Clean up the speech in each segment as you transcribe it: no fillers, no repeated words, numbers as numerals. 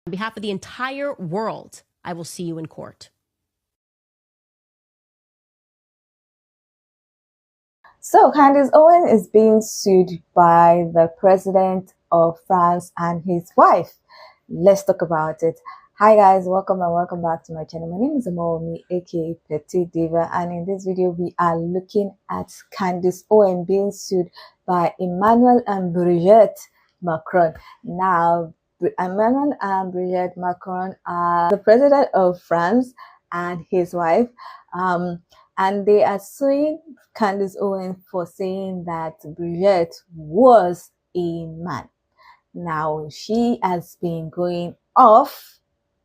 On behalf of the entire world, I will see you in court. So Candace Owens is being sued by the president of France and his wife. Let's talk about it. Hi guys, welcome and welcome back to my channel. My name is Amomi, aka Petite Diva, and in this video we are looking at Candace Owens being sued by Emmanuel and Brigitte Macron. Now, Emmanuel and Brigitte Macron are the president of France and his wife, and they are suing Candace Owens for saying that Brigitte was a man. Now, she has been going off,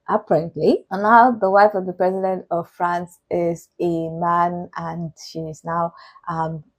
apparently, and now the wife of the president of France is a man, and she is now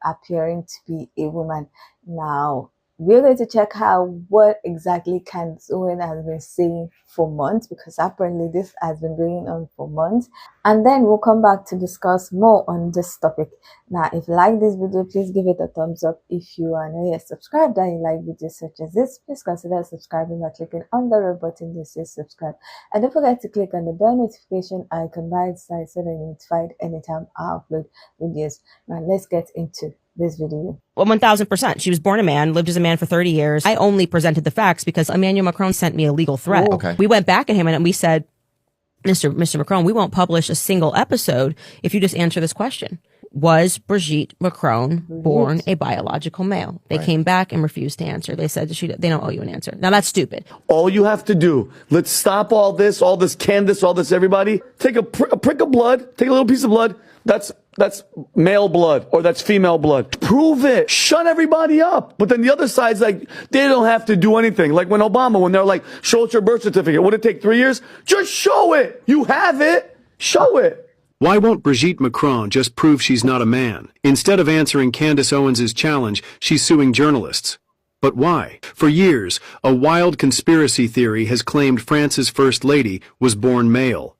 appearing to be a woman. Now, we're going to check out what exactly Candace Owens has been saying for months, because apparently this has been going on for months, and then we'll come back to discuss more on this topic. Now, if you like this video, please give it a thumbs up. If you are not yet subscribed and you like videos such as this, please consider subscribing by clicking on the red button that says subscribe, and don't forget to click on the bell notification icon by its side so that you're notified anytime I upload videos. Now let's get into this video. Well, 1000%. She was born a man, lived as a man for 30 years. I only presented the facts because Emmanuel Macron sent me a legal threat. Ooh. Okay. We went back at him and we said, Mr. Macron, we won't publish a single episode if you just answer this question. Was Brigitte Macron born a biological male? They came back and refused to answer. They said they don't owe you an answer. Now that's stupid. All you have to do, let's stop all this Candace, all this everybody. Take a prick of blood, take a little piece of blood. That's male blood or that's female blood. Prove it. Shut everybody up. But then the other side's like, they don't have to do anything. Like when they're like, show us your birth certificate. Would it take 3 years? Just show it. You have it. Show it. Why won't Brigitte Macron just prove she's not a man? Instead of answering Candace Owens' challenge, she's suing journalists. But why? For years, a wild conspiracy theory has claimed France's First Lady was born male.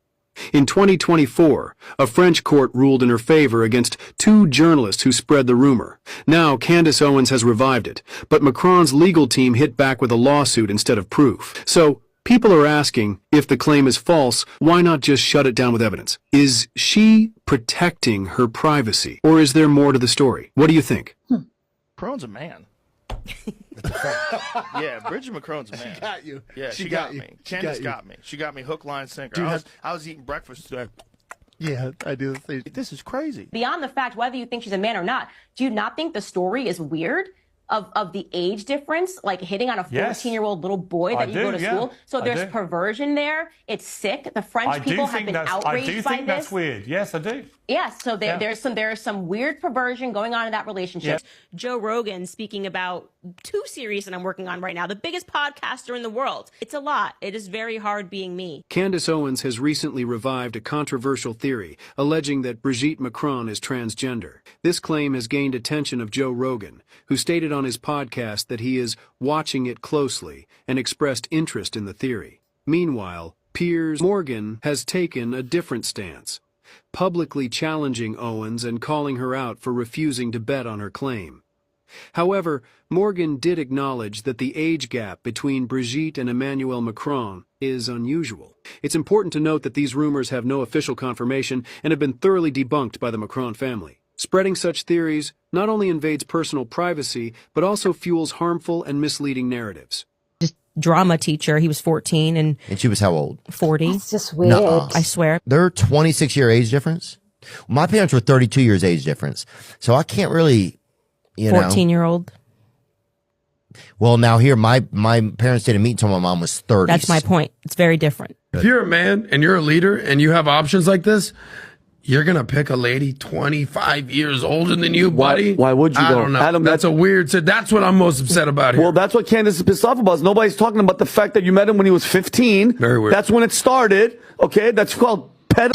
In 2024, a French court ruled in her favor against 2 journalists who spread the rumor. Now, Candace Owens has revived it, but Macron's legal team hit back with a lawsuit instead of proof. So, people are asking, if the claim is false, why not just shut it down with evidence? Is she protecting her privacy, or is there more to the story? What do you think? Macron's a man. Yeah, Brigitte Macron's a man. She got you. Yeah, she got me. Candace got me. She got me hook, line, sinker. Dude, I was eating breakfast today. Yeah, I do the same. This is crazy. Beyond the fact whether you think she's a man or not, do you not think the story is weird? Of the age difference, like hitting on a 14-year-old little boy that you go to school. So there's perversion there. It's sick. The French people have been outraged by this. I do think that's weird. Yes, I do. Yes, so there's some weird perversion going on in that relationship. Yeah. Joe Rogan speaking about 2 series that I'm working on right now, the biggest podcaster in the world. It's a lot. It is very hard being me. Candace Owens has recently revived a controversial theory, alleging that Brigitte Macron is transgender. This claim has gained attention of Joe Rogan, who stated on his podcast that he is watching it closely and expressed interest in the theory. Meanwhile, Piers Morgan has taken a different stance, publicly challenging Owens and calling her out for refusing to bet on her claim. However, Morgan did acknowledge that the age gap between Brigitte and Emmanuel Macron is unusual. It's important to note that these rumors have no official confirmation and have been thoroughly debunked by the Macron family. Spreading such theories not only invades personal privacy, but also fuels harmful and misleading narratives. Just drama teacher. He was 14 and she was how old? 40. It's just weird. Nuh-uh. I swear. They're 26-year age difference. My parents were 32 years age difference. So I can't really, 14-year-old. Well, now here, my parents didn't meet until my mom was 30. That's my point. It's very different. If you're a man and you're a leader and you have options like this, you're going to pick a lady 25 years older than you, buddy? Why would you, I though? don't know. Adam, that's a weird... That's what I'm most upset about here. Well, that's what Candace is pissed off about. Nobody's talking about the fact that you met him when he was 15. Very weird. That's when it started. Okay, that's called pedo.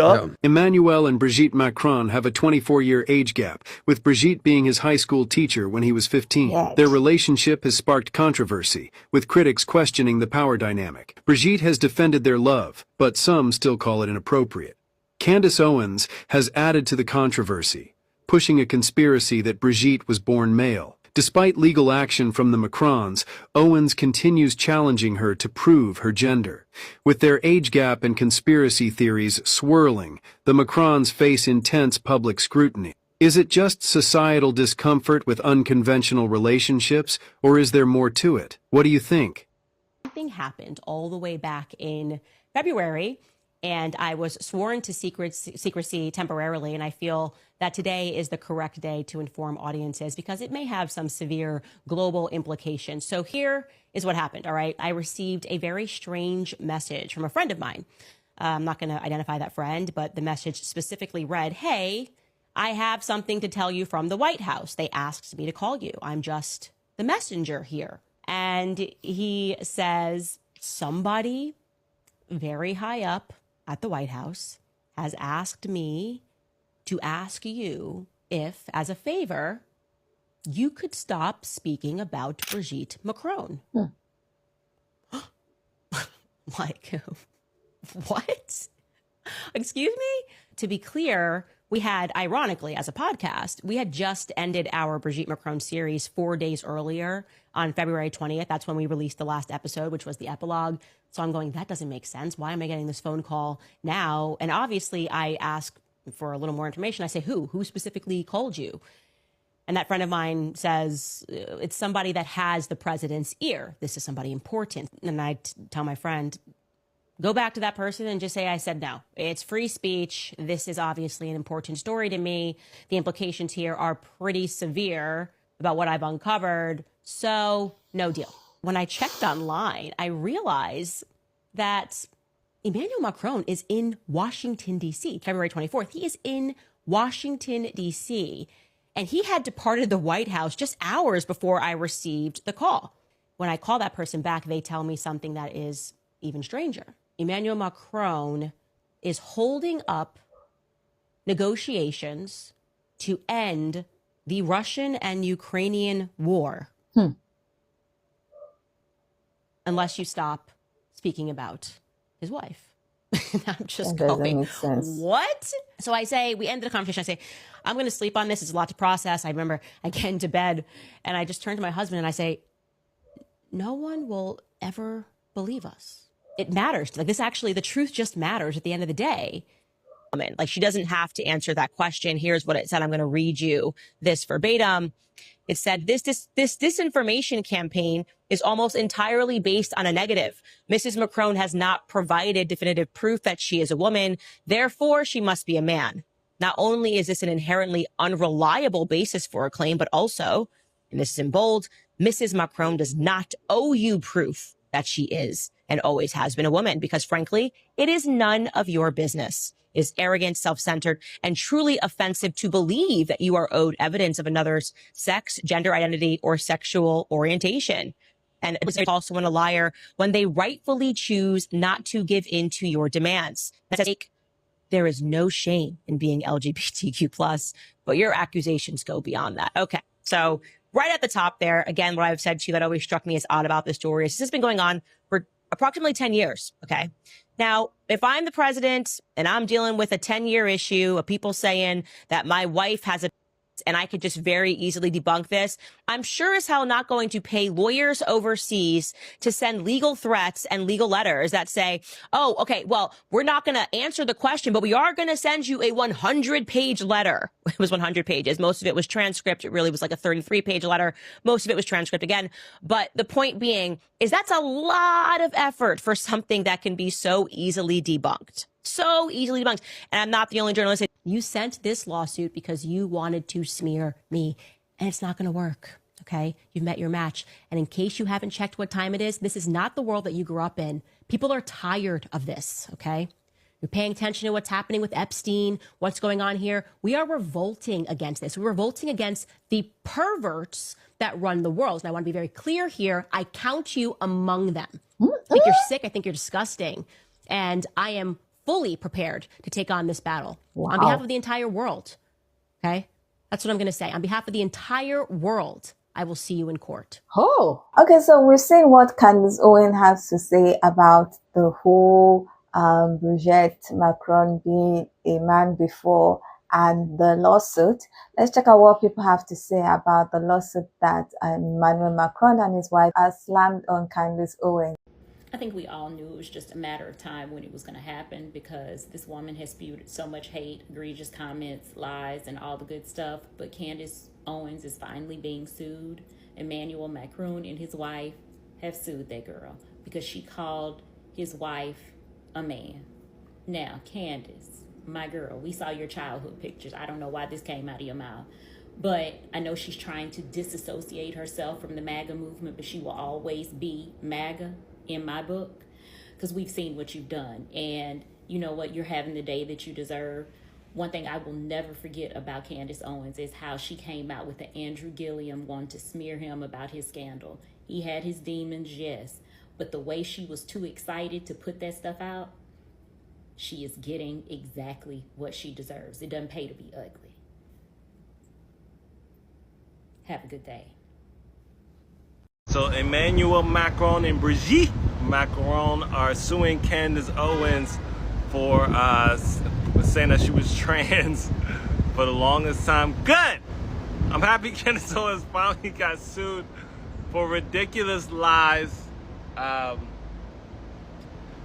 Yeah. Emmanuel and Brigitte Macron have a 24-year age gap, with Brigitte being his high school teacher when he was 15. Yes. Their relationship has sparked controversy, with critics questioning the power dynamic. Brigitte has defended their love, but some still call it inappropriate. Candace Owens has added to the controversy, pushing a conspiracy that Brigitte was born male. Despite legal action from the Macrons, Owens continues challenging her to prove her gender. With their age gap and conspiracy theories swirling, the Macrons face intense public scrutiny. Is it just societal discomfort with unconventional relationships, or is there more to it? What do you think? Something happened all the way back in February, and I was sworn to secrecy temporarily, and I feel that today is the correct day to inform audiences because it may have some severe global implications. So here is what happened, all right? I received a very strange message from a friend of mine. I'm not going to identify that friend, but the message specifically read, "Hey, I have something to tell you from the White House. They asked me to call you. I'm just the messenger here." And he says, somebody very high up at the White House has asked me to ask you if, as a favor, you could stop speaking about Brigitte Macron. Like, what? Excuse me? To be clear, we had, ironically, as a podcast, we had just ended our Brigitte Macron series 4 days earlier on February 20th. That's when we released the last episode, which was the epilogue. So I'm going, that doesn't make sense. Why am I getting this phone call now? And obviously, I ask for a little more information. I say, who? Who specifically called you? And that friend of mine says, it's somebody that has the president's ear. This is somebody important. And I tell my friend, go back to that person and just say, I said no. It's free speech. This is obviously an important story to me. The implications here are pretty severe about what I've uncovered. So no deal. When I checked online, I realized that Emmanuel Macron is in Washington, D.C. February 24th. He is in Washington, D.C. And he had departed the White House just hours before I received the call. When I call that person back, they tell me something that is even stranger. Emmanuel Macron is holding up negotiations to end the Russian and Ukrainian war. Unless you stop speaking about his wife. I'm just going, what? So I say, we ended the conversation. I say, I'm going to sleep on this. It's a lot to process. I remember I get into bed and I just turn to my husband and I say, no one will ever believe us. It matters. Like this actually, the truth just matters at the end of the day. Like she doesn't have to answer that question. Here's what it said. I'm going to read you this verbatim. It said, this disinformation campaign is almost entirely based on a negative. Mrs. Macron has not provided definitive proof that she is a woman. Therefore, she must be a man. Not only is this an inherently unreliable basis for a claim, but also, and this is in bold, Mrs. Macron does not owe you proof that she is and always has been a woman, because frankly, it is none of your business. It is arrogant, self-centered, and truly offensive to believe that you are owed evidence of another's sex, gender identity, or sexual orientation. And it's also a liar when they rightfully choose not to give in to your demands. There is no shame in being LGBTQ+, but your accusations go beyond that. Okay, so right at the top there, again, what I've said to you that always struck me as odd about this story is this has been going on for approximately 10 years, okay? Now, if I'm the president and I'm dealing with a 10-year issue of people saying that my wife has a and I could just very easily debunk this, I'm sure as hell not going to pay lawyers overseas to send legal threats and legal letters that say, oh, okay, well, we're not going to answer the question, but we are going to send you a 100-page letter. It was 100 pages. Most of it was transcript. It really was like a 33-page letter. Most of it was transcript again. But the point being is that's a lot of effort for something that can be so easily debunked. So easily debunked. And I'm not the only journalist. You sent this lawsuit because you wanted to smear me, and it's not going to work. Okay. You've met your match. And in case you haven't checked what time it is, this is not the world that you grew up in. People are tired of this. Okay. You're paying attention to what's happening with Epstein, what's going on here. We are revolting against this. We're revolting against the perverts that run the world. And I want to be very clear here. I count you among them. I think you're sick. I think you're disgusting. And I am fully prepared to take on this battle on behalf of the entire world. Okay? That's what I'm going to say. On behalf of the entire world, I will see you in court. Oh, okay. So we've seen what Candace Owens has to say about the whole Brigitte Macron being a man before and the lawsuit. Let's check out what people have to say about the lawsuit that Emmanuel Macron and his wife have slammed on Candace Owens. I think we all knew it was just a matter of time when it was going to happen, because this woman has spewed so much hate, egregious comments, lies, and all the good stuff. But Candace Owens is finally being sued. Emmanuel Macron and his wife have sued that girl because she called his wife a man. Now, Candace, my girl, we saw your childhood pictures. I don't know why this came out of your mouth, but I know she's trying to disassociate herself from the MAGA movement, but she will always be MAGA in my book, because we've seen what you've done, and you know what, you're having the day that you deserve. One thing I will never forget about Candace Owens is how she came out with the Andrew Gilliam wanting to smear him about his scandal. He had his demons, yes, but the way she was too excited to put that stuff out, she is getting exactly what she deserves. It doesn't pay to be ugly. Have a good day. So Emmanuel Macron and Brigitte Macron are suing Candace Owens for saying that she was trans for the longest time. Good! I'm happy Candace Owens finally got sued for ridiculous lies.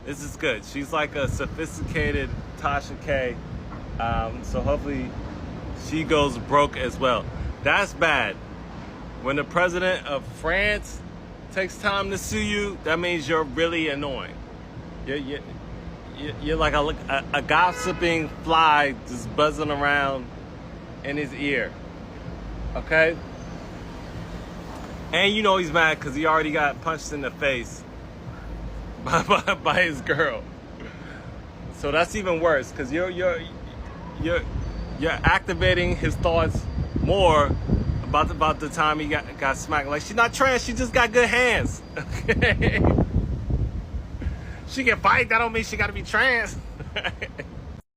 This is good. She's like a sophisticated Tasha K. So hopefully she goes broke as well. That's bad. When the president of France takes time to sue you, that means you're really annoying. You're like a gossiping fly just buzzing around in his ear. Okay? And you know he's mad because he already got punched in the face by his girl. So that's even worse, because you're activating his thoughts more about the time he got smacked. Like, she's not trans, she just got good hands. Okay? She can fight, that don't mean she gotta be trans.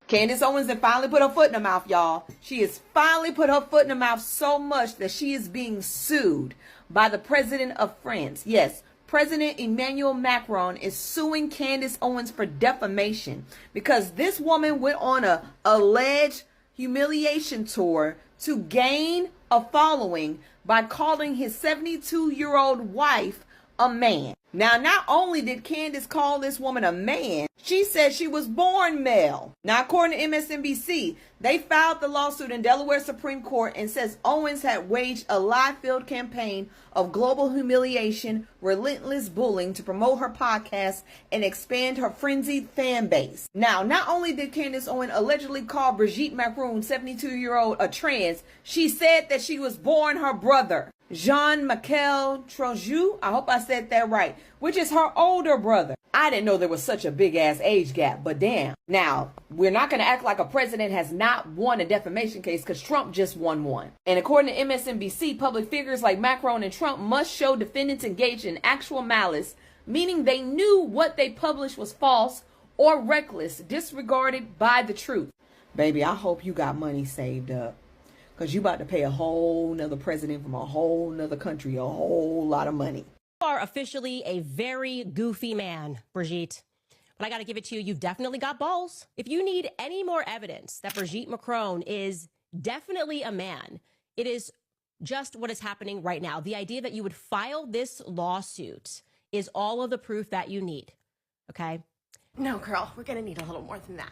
Candace Owens has finally put her foot in her mouth, y'all. She has finally put her foot in her mouth so much that she is being sued by the president of France. Yes, President Emmanuel Macron is suing Candace Owens for defamation because this woman went on a alleged humiliation tour to gain a following by calling his 72-year-old wife a man. Now, not only did Candace call this woman a man, she said she was born male. Now, according to MSNBC, they filed the lawsuit in Delaware Supreme Court and says Owens had waged a lie-filled campaign of global humiliation, relentless bullying to promote her podcast and expand her frenzied fan base. Now, not only did Candace Owens allegedly call Brigitte Macron, 72-year-old, a trans, she said that she was born her brother, Jean-Michel Troju, I hope I said that right, which is her older brother. I didn't know there was such a big ass age gap, but damn. Now, we're not going to act like a president has not won a defamation case because Trump just won one. And according to MSNBC, public figures like Macron and Trump must show defendants engaged in actual malice, meaning they knew what they published was false or reckless, disregarded by the truth. Baby, I hope you got money saved up, because you about to pay a whole nother president from a whole nother country a whole lot of money. You are officially a very goofy man, Brigitte. But I got to give it to you. You've definitely got balls. If you need any more evidence that Brigitte Macron is definitely a man, it is just what is happening right now. The idea that you would file this lawsuit is all of the proof that you need. Okay? No, girl, we're going to need a little more than that.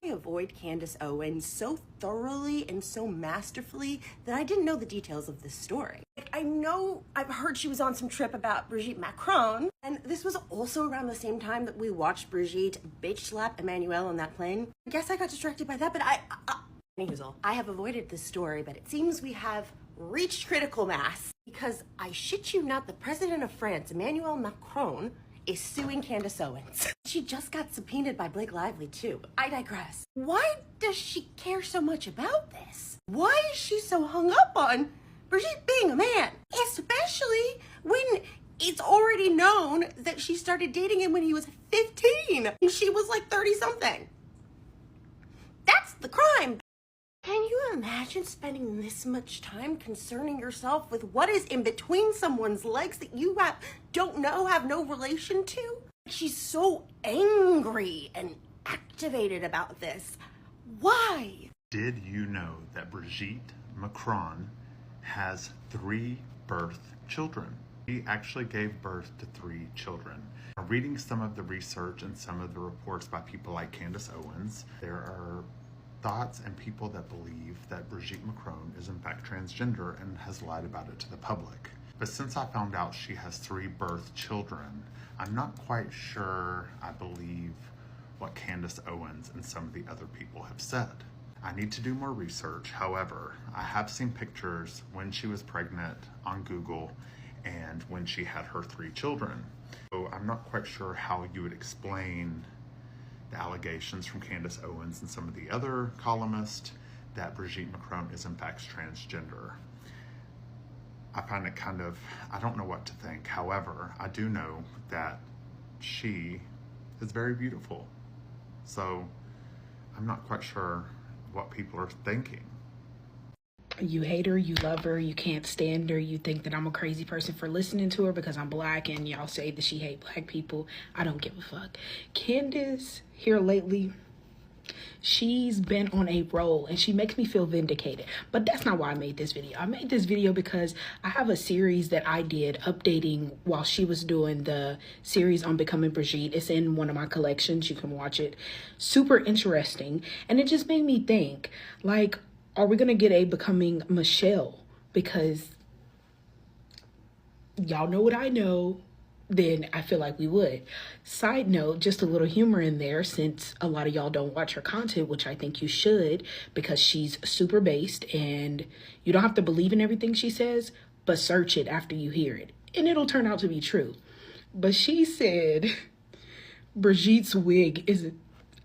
I avoid Candace Owens so thoroughly and so masterfully that I didn't know the details of this story. I know I've heard she was on some trip about Brigitte Macron, and this was also around the same time that we watched Brigitte bitch slap Emmanuel on that plane. I guess I got distracted by that, but I have avoided this story, but it seems we have reached critical mass because I shit you not, the president of France, Emmanuel Macron, is suing Candace Owens. She just got subpoenaed by Blake Lively too. I digress. Why does she care so much about this? Why is she so hung up on Brigitte being a man? Especially when it's already known that she started dating him when he was 15 and she was like 30 something. That's the crime. Can you imagine spending this much time concerning yourself with what is in between someone's legs that you don't know, have no relation to? She's so angry and activated about this. Why? Did you know that Brigitte Macron has 3 birth children? She actually gave birth to 3 children. Reading some of the research and some of the reports by people like Candace Owens, there are thoughts and people that believe that Brigitte Macron is in fact transgender and has lied about it to the public. But since I found out she has 3 birth children, I'm not quite sure I believe what Candace Owens and some of the other people have said. I need to do more research. However, I have seen pictures when she was pregnant on Google and when she had her 3 children. So I'm not quite sure how you would explain the allegations from Candace Owens and some of the other columnists that Brigitte Macron is in fact transgender. I find it I don't know what to think. However, I do know that she is very beautiful. So I'm not quite sure what people are thinking. You hate her, you love her, you can't stand her, you think that I'm a crazy person for listening to her because I'm black and y'all say that she hate black people. I don't give a fuck. Candace here lately, she's been on a roll and she makes me feel vindicated. But that's not why I made this video. I made this video because I have a series that I did updating while she was doing the series on Becoming Brigitte. It's in one of my collections. You can watch it. Super interesting. And it just made me think, like, are we going to get a Becoming Michelle? Because y'all know what I know, then I feel like we would. Side note, just a little humor in there, since a lot of y'all don't watch her content, which I think you should, because she's super based and you don't have to believe in everything she says, but search it after you hear it and it'll turn out to be true. But she said Brigitte's wig is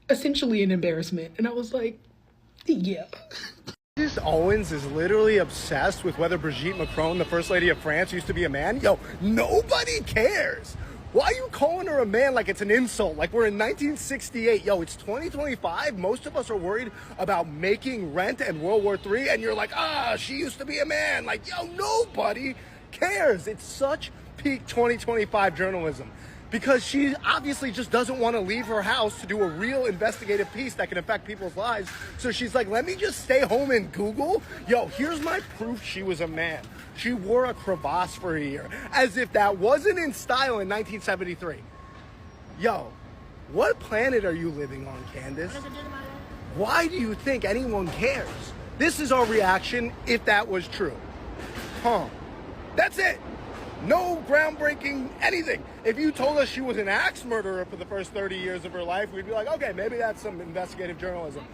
essentially an embarrassment. And I was like, yeah. Candace Owens is literally obsessed with whether Brigitte Macron, the First Lady of France, used to be a man. Yo, nobody cares. Why are you calling her a man like it's an insult? Like we're in 1968. Yo, it's 2025. Most of us are worried about making rent and World War III. And you're like, she used to be a man. Like, yo, nobody cares. It's such peak 2025 journalism. Because she obviously just doesn't want to leave her house to do a real investigative piece that can affect people's lives. So she's like, let me just stay home and Google. Yo, here's my proof she was a man. She wore a crevasse for a year. As if that wasn't in style in 1973. Yo, what planet are you living on, Candace? Why do you think anyone cares? This is our reaction if that was true. That's it. No groundbreaking anything. If you told us she was an axe murderer for the first 30 years of her life, we'd be like, okay, maybe that's some investigative journalism.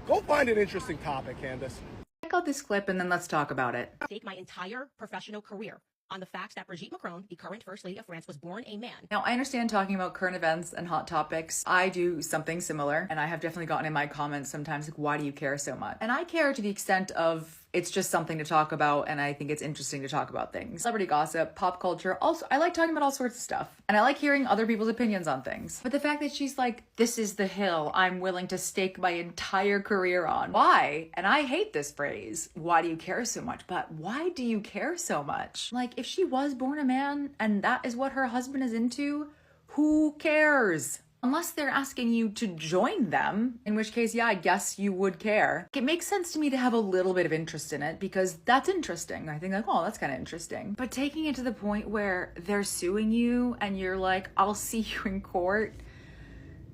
Go find an interesting topic, Candace. Check out this clip and then let's talk about it. Stake my entire professional career on the facts that Brigitte Macron, the current First Lady of France, was born a man. Now, I understand talking about current events and hot topics. I do something similar, and I have definitely gotten in my comments sometimes, like, why do you care so much? And I care to the extent of it's just something to talk about, and I think it's interesting to talk about things. Celebrity gossip, pop culture, also, I like talking about all sorts of stuff. And I like hearing other people's opinions on things. But the fact that she's like, this is the hill I'm willing to stake my entire career on. Why? And I hate this phrase, why do you care so much? But why do you care so much? Like, if she was born a man and that is what her husband is into, who cares? Unless they're asking you to join them, in which case, yeah, I guess you would care. It makes sense to me to have a little bit of interest in it because that's interesting. I think like, oh, that's kind of interesting. But taking it to the point where they're suing you and you're like, I'll see you in court.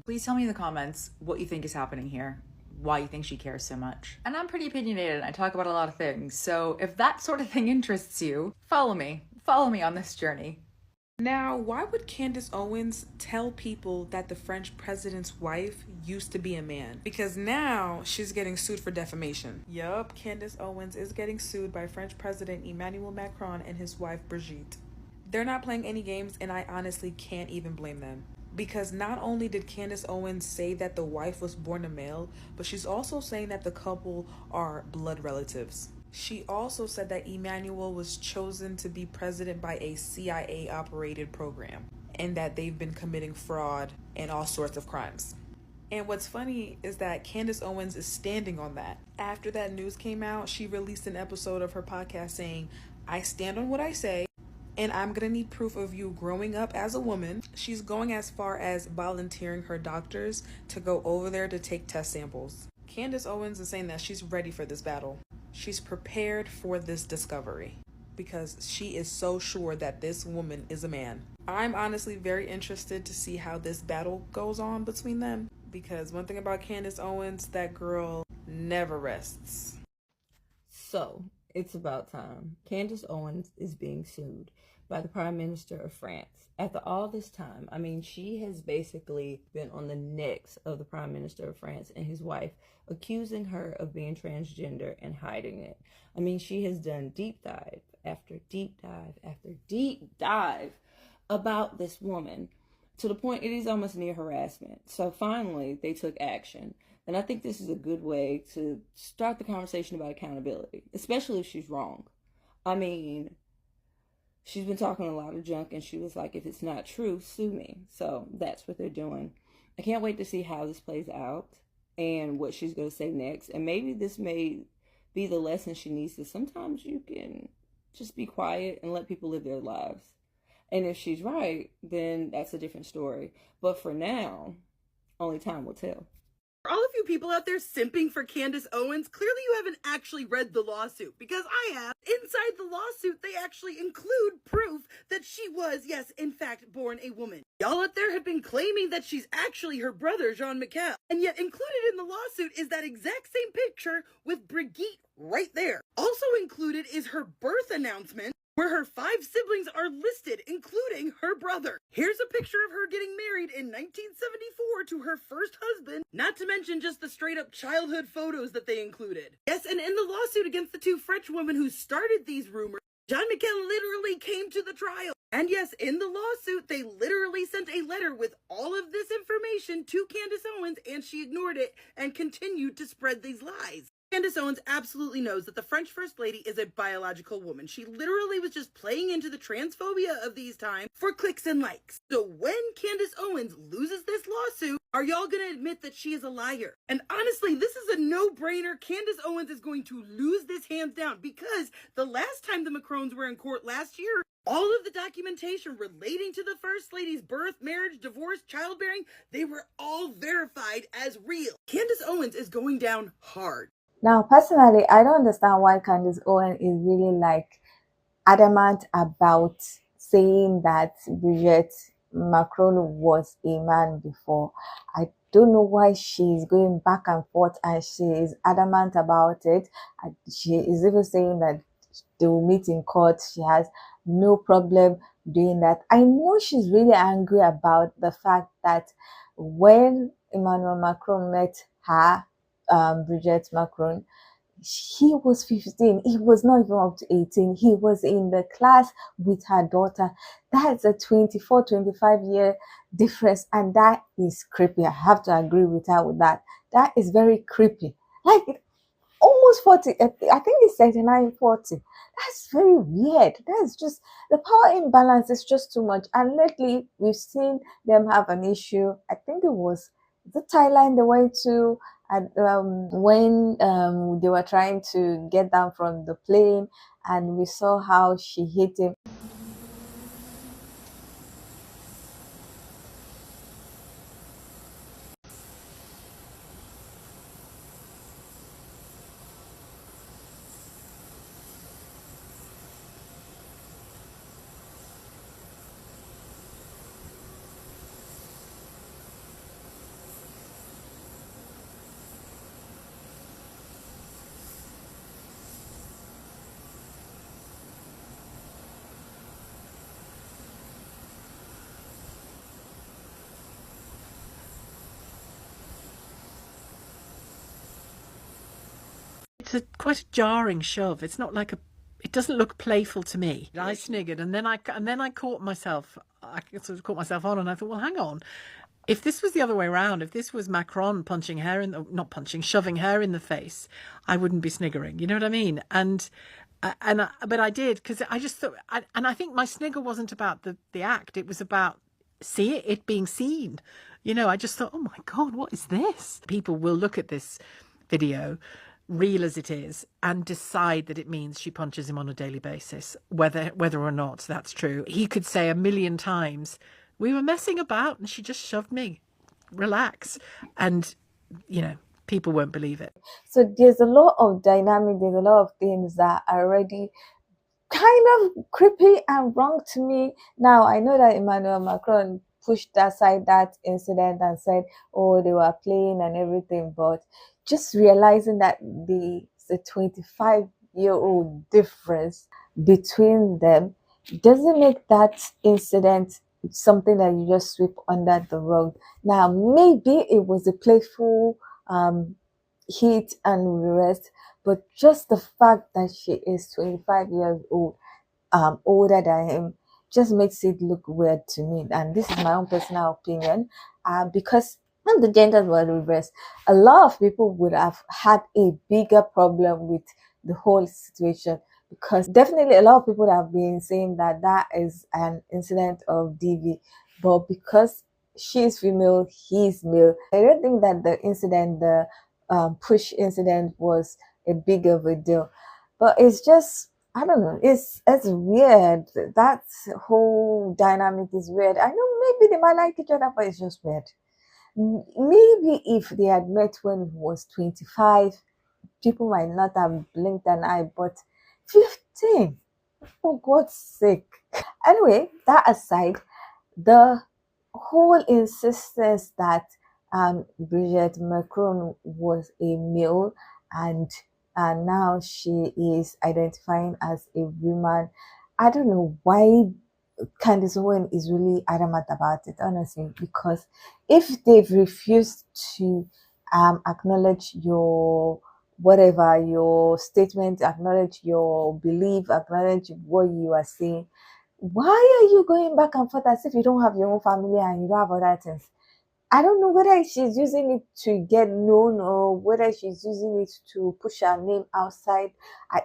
Please tell me in the comments what you think is happening here. Why you think she cares so much. And I'm pretty opinionated and I talk about a lot of things. So if that sort of thing interests you, follow me. Follow me on this journey. Now, why would Candace Owens tell people that the French president's wife used to be a man? Because now she's getting sued for defamation. Yup, Candace Owens is getting sued by French President Emmanuel Macron and his wife Brigitte. They're not playing any games and I honestly can't even blame them. Because not only did Candace Owens say that the wife was born a male, but she's also saying that the couple are blood relatives. She also said that Emmanuel was chosen to be president by a CIA-operated program and that they've been committing fraud and all sorts of crimes. And what's funny is that Candace Owens is standing on that. After that news came out, she released an episode of her podcast saying, I stand on what I say, and I'm gonna need proof of you growing up as a woman. She's going as far as volunteering her doctors to go over there to take test samples. Candace Owens is saying that she's ready for this battle. She's prepared for this discovery because she is so sure that this woman is a man. I'm honestly very interested to see how this battle goes on between them, because one thing about Candace Owens, that girl never rests. So, it's about time. Candace Owens is being sued by the Prime Minister of France. After all this time, I mean, she has basically been on the necks of the Prime Minister of France and his wife, accusing her of being transgender and hiding it. I mean, she has done deep dive after deep dive after deep dive about this woman, to the point it is almost near harassment. So finally, they took action. And I think this is a good way to start the conversation about accountability, especially if she's wrong. I mean, she's been talking a lot of junk, and she was like, if it's not true, sue me. So that's what they're doing. I can't wait to see how this plays out and what she's going to say next. And maybe this may be the lesson she needs, to sometimes you can just be quiet and let people live their lives. And if she's right, then that's a different story. But for now, only time will tell. For all of you people out there simping for Candace Owens, clearly you haven't actually read the lawsuit, because I have. Inside the lawsuit, they actually include proof that she was, yes, in fact, born a woman. Y'all out there have been claiming that she's actually her brother, Jean-Michel. And yet included in the lawsuit is that exact same picture with Brigitte right there. Also included is her birth announcement, where her 5 siblings are listed, including her brother. Here's a picture of her getting married in 1974 to her first husband, not to mention just the straight up childhood photos that they included. Yes, and in the lawsuit against the 2 French women who started these rumors, Jean-Michel literally came to the trial. And yes, in the lawsuit, they literally sent a letter with all of this information to Candace Owens, and she ignored it and continued to spread these lies. Candace Owens absolutely knows that the French First Lady is a biological woman. She literally was just playing into the transphobia of these times for clicks and likes. So when Candace Owens loses this lawsuit, are y'all gonna admit that she is a liar? And honestly, this is a no-brainer. Candace Owens is going to lose this hands down, because the last time the Macrons were in court last year, all of the documentation relating to the First Lady's birth, marriage, divorce, childbearing, they were all verified as real. Candace Owens is going down hard. Now, personally, I don't understand why Candace Owens is really adamant about saying that Brigitte Macron was a man before. I don't know why she's going back and forth, and she is adamant about it. And she is even saying that they will meet in court. She has no problem doing that. I know she's really angry about the fact that when Emmanuel Macron met her, Brigitte Macron, he was 15. He was not even up to 18. He was in the class with her daughter. That's a 24, 25-year difference, and that is creepy. I have to agree with her with that. That is very creepy. Almost 40. I think it's 39, 40. That's very weird. That's just, the power imbalance is just too much. And lately, we've seen them have an issue. I think it was the Thailand they went to, and when they were trying to get down from the plane, and we saw how she hit him. It's quite a jarring shove. It's not like it doesn't look playful to me. I sniggered, and then I caught myself. I sort of caught myself on, and I thought, well, hang on. If this was the other way around, if this was Macron shoving her in the face, I wouldn't be sniggering. You know what I mean? But I did, because I just thought, and I think my snigger wasn't about the act. It was about it being seen. You know, I just thought, oh my God, what is this? People will look at this video, real as it is, and decide that it means she punches him on a daily basis, whether or not that's true. He could say 1,000,000 times, we were messing about and she just shoved me. Relax. And, you know, people won't believe it. So there's a lot of dynamic, there's a lot of things that are already kind of creepy and wrong to me. Now, I know that Emmanuel Macron pushed aside that incident and said, oh, they were playing and everything, but just realizing that the 25-year-old difference between them doesn't make that incident something that you just sweep under the rug. Now, maybe it was a playful hit and rest, but just the fact that she is 25 years old, older than him, just makes it look weird to me. And this is my own personal opinion, because when the genders were reversed, a lot of people would have had a bigger problem with the whole situation, because definitely a lot of people have been saying that that is an incident of DV, but because she's female, he's male, I don't think that the incident, the push incident, was a big of a deal. But it's just, I don't know, it's weird. That whole dynamic is weird. I know maybe they might like each other, but it's just weird. Maybe if they had met when he was 25, people might not have blinked an eye, but 15, for God's sake. Anyway, that aside, the whole insistence that Brigitte Macron was a male and now she is identifying as a woman, I don't know why Candace Owens is really adamant about it, honestly, because if they've refused to acknowledge your whatever, your statement, acknowledge your belief, acknowledge what you are saying, why are you going back and forth as if you don't have your own family and you don't have other things? I don't know whether she's using it to get known or whether she's using it to push her name outside. I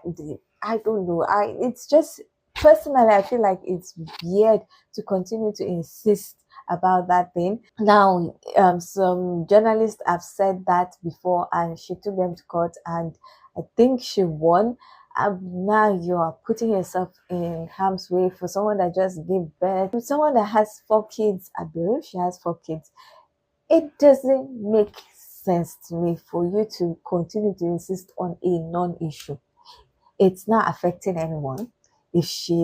don't know. It's just, personally, I feel like it's weird to continue to insist about that thing. Now, some journalists have said that before and she took them to court and I think she won. Now you are putting yourself in harm's way for someone that just gave birth. For someone that has 4 kids, I believe she has 4 kids. It doesn't make sense to me for you to continue to insist on a non-issue. It's not affecting anyone. If she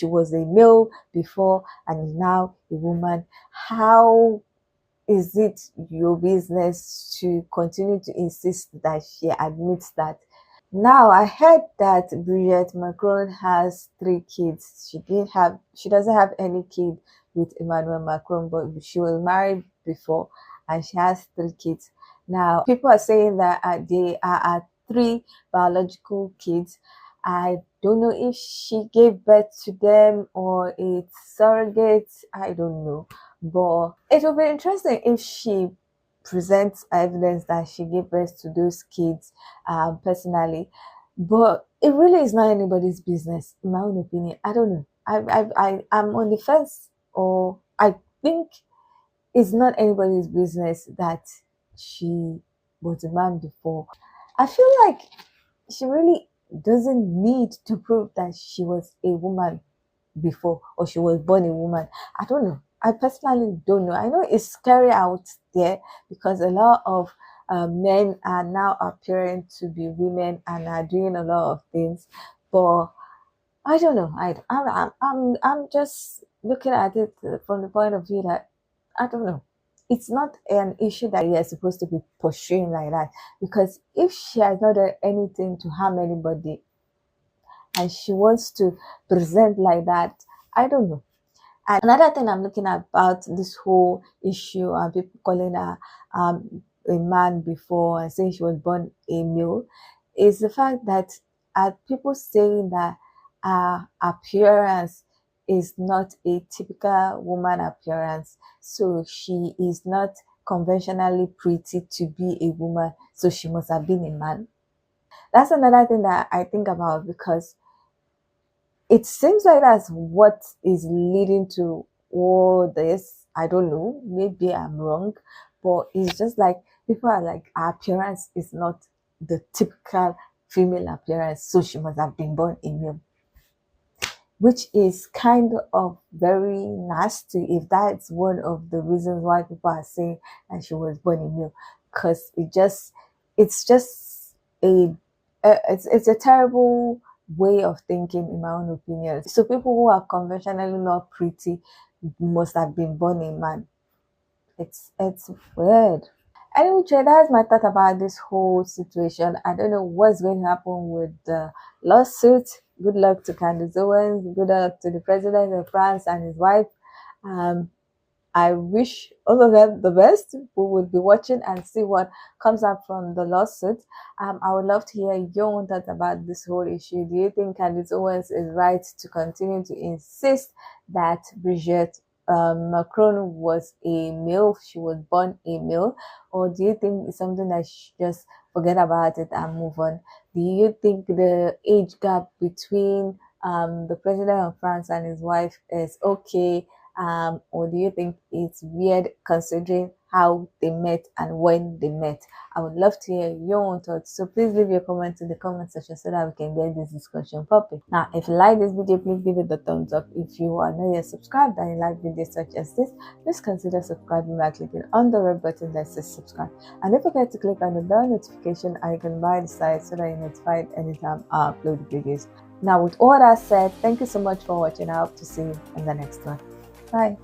was a male before and is now a woman, how is it your business to continue to insist that she admits that? Now, I heard that Brigitte Macron has 3 kids. She doesn't have any kid with Emmanuel Macron, but she was married before and she has 3 kids. Now, people are saying that they are 3 biological kids. I don't know if she gave birth to them or it's surrogate. I don't know. But it will be interesting if she presents evidence that she gave birth to those kids personally. But it really is not anybody's business, in my own opinion. I don't know. I'm on the fence, or I think it's not anybody's business that she was a man before. I feel like she really doesn't need to prove that she was a woman before or she was born a woman. I don't know. I personally don't know. I know it's scary out there because a lot of men are now appearing to be women and are doing a lot of things, but I don't know. I'm just looking at it from the point of view that I don't know. It's not an issue that you're supposed to be pursuing like that, because if she has not done anything to harm anybody and she wants to present like that, I don't know. And another thing I'm looking at about this whole issue and people calling her a man before and saying she was born a male is the fact that people saying that her appearance is not a typical woman appearance. So she is not conventionally pretty to be a woman. So she must have been a man. That's another thing that I think about, because it seems like that's what is leading to all this. I don't know. Maybe I'm wrong. But it's just like people are like, our appearance is not the typical female appearance. So she must have been born a male. Which is kind of very nasty if that's one of the reasons why people are saying that she was born a male. because it's just it's a terrible way of thinking, in my own opinion. So people who are conventionally not pretty must have been born a man. It's weird. Anyway, that's my thought about this whole situation. I don't know what's going to happen with the lawsuit. Good luck to Candace Owens. Good luck to the president of France and his wife. I wish all of them the best. We will be watching and see what comes up from the lawsuit. I would love to hear your own thoughts about this whole issue. Do you think Candace Owens is right to continue to insist that Brigitte Macron was a male, she was born a male, or do you think it's something that she just forget about it and move on? Do you think the age gap between the president of France and his wife is okay, or do you think it's weird considering how they met and when they met? I would love to hear your own thoughts, so please leave your comments in the comment section so that we can get this discussion popping. Now, if you like this video, please give it the thumbs up. If you are not yet subscribed and you like videos such as this, please consider subscribing by clicking on the red button that says subscribe, and don't forget to click on the bell notification icon by the side so that you're notified anytime I upload videos. Now, with all that said, thank you so much for watching. I hope to see you in the next one. Bye.